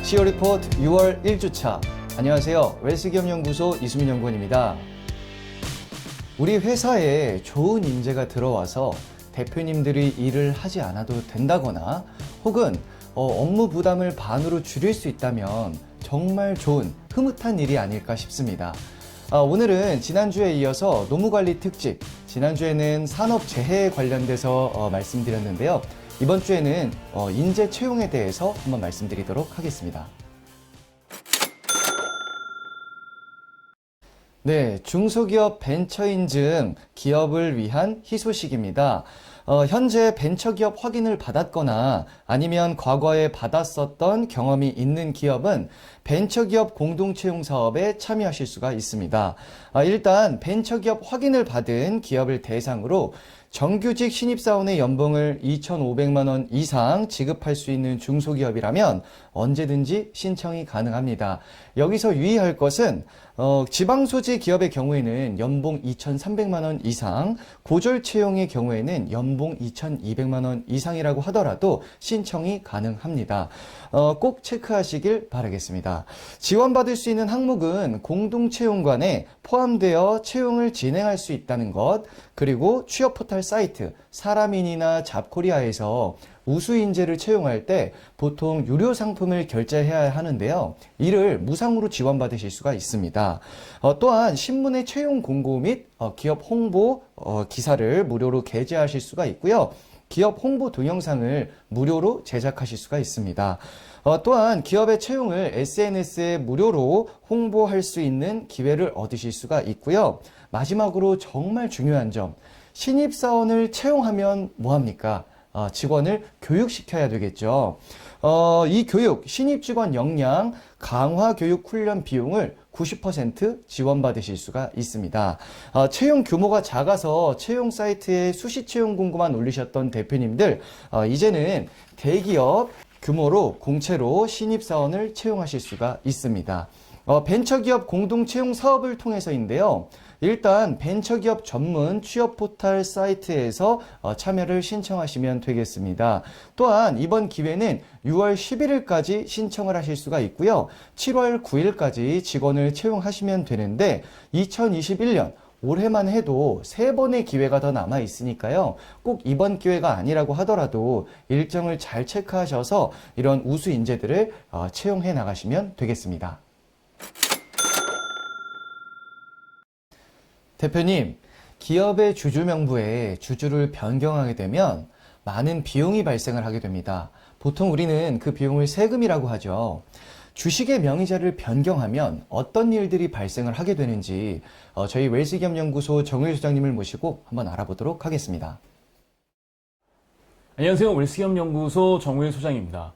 CEO 리포트 6월 1주차. 안녕하세요. 웰스기업연구소 이수민 연구원입니다. 우리 회사에 좋은 인재가 들어와서 대표님들이 일을 하지 않아도 된다거나 혹은 업무 부담을 반으로 줄일 수 있다면 정말 좋은 흐뭇한 일이 아닐까 싶습니다. 오늘은 지난주에 이어서 노무관리 특집, 지난주에는 산업재해에 관련돼서 말씀드렸는데요. 이번 주에는 인재 채용에 대해서 한번 말씀드리도록 하겠습니다. 네, 중소기업 벤처인증 기업을 위한 희소식입니다. 현재 벤처기업 확인을 받았거나 아니면 과거에 받았었던 경험이 있는 기업은 벤처기업 공동채용 사업에 참여하실 수가 있습니다. 일단 벤처기업 확인을 받은 기업을 대상으로 정규직 신입사원의 연봉을 2,500만 원 이상 지급할 수 있는 중소기업이라면 언제든지 신청이 가능합니다. 여기서 유의할 것은 지방소재 기업의 경우에는 연봉 2,300만 원 이상, 고졸 채용의 경우에는 연봉 2,200만 원 이상이라고 하더라도 신청이 가능합니다. 꼭 체크하시길 바라겠습니다. 지원받을 수 있는 항목은 공동채용관에 포함되어 채용을 진행할 수 있다는 것, 그리고 취업 포털 사이트 사람인이나 잡코리아에서 우수 인재를 채용할 때 보통 유료 상품을 결제해야 하는데요. 이를 무상으로 지원받으실 수가 있습니다. 또한 신문의 채용 공고 및 기업 홍보 기사를 무료로 게재하실 수가 있고요. 기업 홍보 동영상을 무료로 제작하실 수가 있습니다. 또한 기업의 채용을 SNS에 무료로 홍보할 수 있는 기회를 얻으실 수가 있고요. 마지막으로 정말 중요한 점, 신입사원을 채용하면 뭐합니까? 직원을 교육시켜야 되겠죠. 이 교육, 신입직원 역량 강화 교육 훈련 비용을 90% 지원받으실 수가 있습니다. 채용 규모가 작아서 채용 사이트에 수시 채용 공고만 올리셨던 대표님들, 이제는 대기업 규모로 공채로 신입사원을 채용하실 수가 있습니다. 벤처기업 공동채용 사업을 통해서인데요. 일단 벤처기업 전문 취업 포털 사이트에서 참여를 신청하시면 되겠습니다. 또한 이번 기회는 6월 11일까지 신청을 하실 수가 있고요. 7월 9일까지 직원을 채용하시면 되는데 2021년 올해만 해도 3번의 기회가 더 남아 있으니까요. 꼭 이번 기회가 아니라고 하더라도 일정을 잘 체크하셔서 이런 우수 인재들을 채용해 나가시면 되겠습니다. 대표님, 기업의 주주 명부에 주주를 변경하게 되면 많은 비용이 발생을 하게 됩니다. 보통 우리는 그 비용을 세금이라고 하죠. 주식의 명의자를 변경하면 어떤 일들이 발생을 하게 되는지 저희 웰스기업연구소 정우일 소장님을 모시고 한번 알아보도록 하겠습니다. 안녕하세요. 웰스기업연구소 정우일 소장입니다.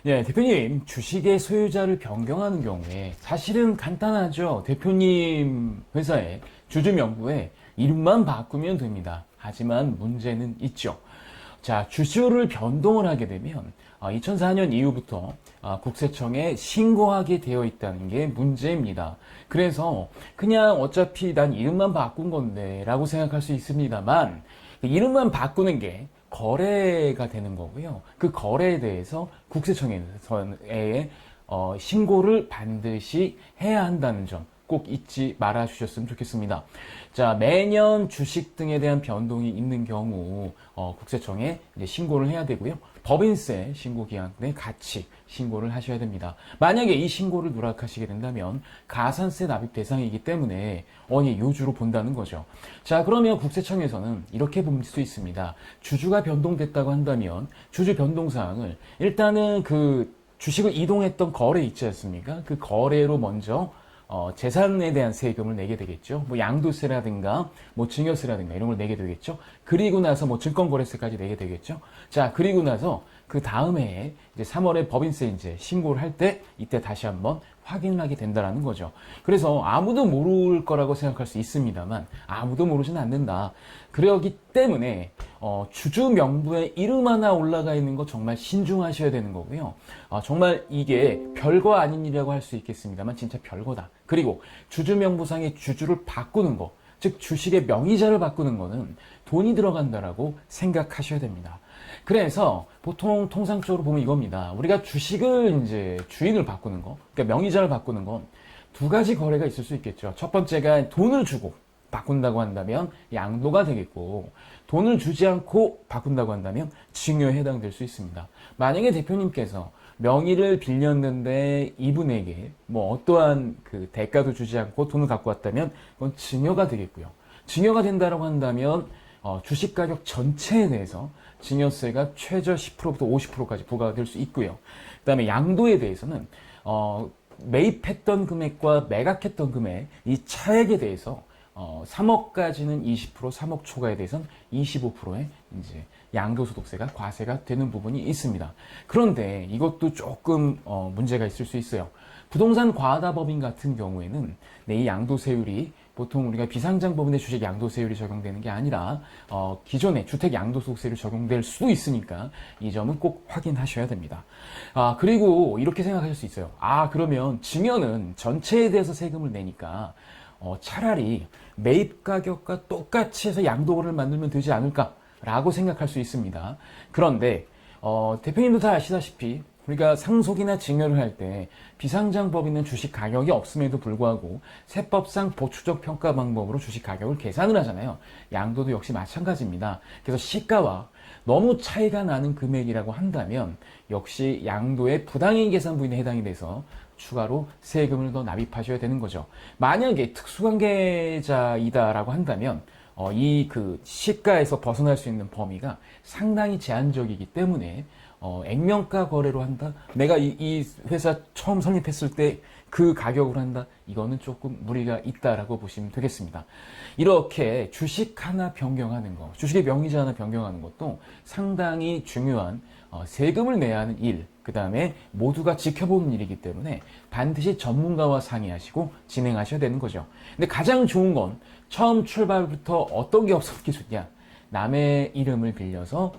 네, 대표님, 주식의 소유자를 변경하는 경우에 사실은 간단하죠. 대표님 회사의 주주 명부에 이름만 바꾸면 됩니다. 하지만 문제는 있죠. 자, 주주를 변동을 하게 되면 2004년 이후부터 국세청에 신고하게 되어 있다는 게 문제입니다. 그래서 그냥 어차피 난 이름만 바꾼 건데 라고 생각할 수 있습니다만 이름만 바꾸는 게 거래가 되는 거고요. 그 거래에 대해서 국세청에서 신고를 반드시 해야 한다는 점 꼭 잊지 말아 주셨으면 좋겠습니다. 자, 매년 주식 등에 대한 변동이 있는 경우 국세청에 이제 신고를 해야 되고요. 법인세 신고 기한에 같이 신고를 하셔야 됩니다. 만약에 이 신고를 누락하시게 된다면 가산세 납입 대상이기 때문에 요주로 본다는 거죠. 자, 그러면 국세청에서는 이렇게 볼 수 있습니다. 주주가 변동됐다고 한다면 주주 변동 사항을 일단은 그 주식을 이동했던 거래 있지 않습니까? 그 거래로 먼저 재산에 대한 세금을 내게 되겠죠. 뭐 양도세라든가 뭐 증여세라든가 이런 걸 내게 되겠죠. 그리고 나서 뭐 증권거래세까지 내게 되겠죠. 자, 그리고 나서 그 다음에 이제 3월에 법인세 이제 신고를 할 때 이때 다시 한번 확인을 하게 된다라는 거죠. 그래서 아무도 모를 거라고 생각할 수 있습니다만 아무도 모르지는 않는다. 그러기 때문에 주주 명부에 이름 하나 올라가 있는 거 정말 신중하셔야 되는 거고요. 정말 이게 별거 아닌 일이라고 할 수 있겠습니다만 진짜 별거다. 그리고 주주 명부상의 주주를 바꾸는 거, 즉 주식의 명의자를 바꾸는 거는 돈이 들어간다라고 생각하셔야 됩니다. 그래서 보통 통상적으로 보면 이겁니다. 우리가 주식을 이제 주인을 바꾸는 거, 그러니까 명의자를 바꾸는 건 두 가지 거래가 있을 수 있겠죠. 첫 번째가 돈을 주고 바꾼다고 한다면 양도가 되겠고, 돈을 주지 않고 바꾼다고 한다면 증여에 해당될 수 있습니다. 만약에 대표님께서 명의를 빌렸는데 이분에게 뭐 어떠한 그 대가도 주지 않고 돈을 갖고 왔다면 그건 증여가 되겠고요. 증여가 된다고 한다면 주식 가격 전체에 대해서 증여세가 최저 10%부터 50%까지 부과가 될 수 있고요. 그 다음에 양도에 대해서는 매입했던 금액과 매각했던 금액 이 차액에 대해서 3억까지는 20%, 3억 초과에 대해서는 25%의 이제 양도소득세가 과세가 되는 부분이 있습니다. 그런데 이것도 조금 문제가 있을 수 있어요. 부동산 과다법인 같은 경우에는 이 양도세율이 보통 우리가 비상장법인의 주식 양도세율이 적용되는 게 아니라 기존의 주택 양도소득세율이 적용될 수도 있으니까 이 점은 꼭 확인하셔야 됩니다. 그리고 이렇게 생각하실 수 있어요. 그러면 증여는 전체에 대해서 세금을 내니까 차라리 매입 가격과 똑같이 해서 양도를 만들면 되지 않을까라고 생각할 수 있습니다. 그런데 대표님도 다 아시다시피 우리가 상속이나 증여를 할 때 비상장법인은 주식 가격이 없음에도 불구하고 세법상 보수적 평가 방법으로 주식 가격을 계산을 하잖아요. 양도도 역시 마찬가지입니다. 그래서 시가와 너무 차이가 나는 금액이라고 한다면 역시 양도의 부당이익 계산 부인에 해당이 돼서 추가로 세금을 더 납입하셔야 되는 거죠. 만약에 특수관계자이다라고 한다면 이 그 시가에서 벗어날 수 있는 범위가 상당히 제한적이기 때문에 액면가 거래로 한다. 내가 이 회사 처음 설립했을 때 그 가격으로 한다. 이거는 조금 무리가 있다라고 보시면 되겠습니다. 이렇게 주식 하나 변경하는 거, 주식의 명의자 하나 변경하는 것도 상당히 중요한 세금을 내야 하는 일, 그 다음에 모두가 지켜보는 일이기 때문에 반드시 전문가와 상의하시고 진행하셔야 되는 거죠. 근데 가장 좋은 건 처음 출발부터 어떤 게 없었는 게 좋냐? 남의 이름을 빌려서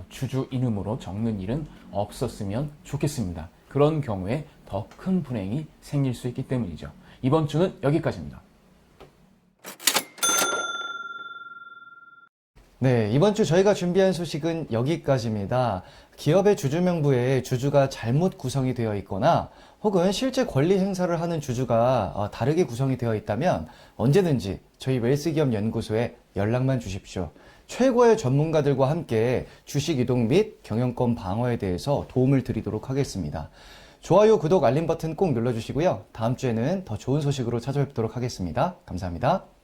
주주 이름으로 적는 일은 없었으면 좋겠습니다. 그런 경우에 더 큰 불행이 생길 수 있기 때문이죠. 이번 주는 여기까지입니다. 네, 이번 주 저희가 준비한 소식은 여기까지입니다. 기업의 주주명부에 주주가 잘못 구성이 되어 있거나 혹은 실제 권리 행사를 하는 주주가 다르게 구성이 되어 있다면 언제든지 저희 웰스기업연구소에 연락만 주십시오. 최고의 전문가들과 함께 주식 이동 및 경영권 방어에 대해서 도움을 드리도록 하겠습니다. 좋아요, 구독, 알림 버튼 꼭 눌러주시고요. 다음 주에는 더 좋은 소식으로 찾아뵙도록 하겠습니다. 감사합니다.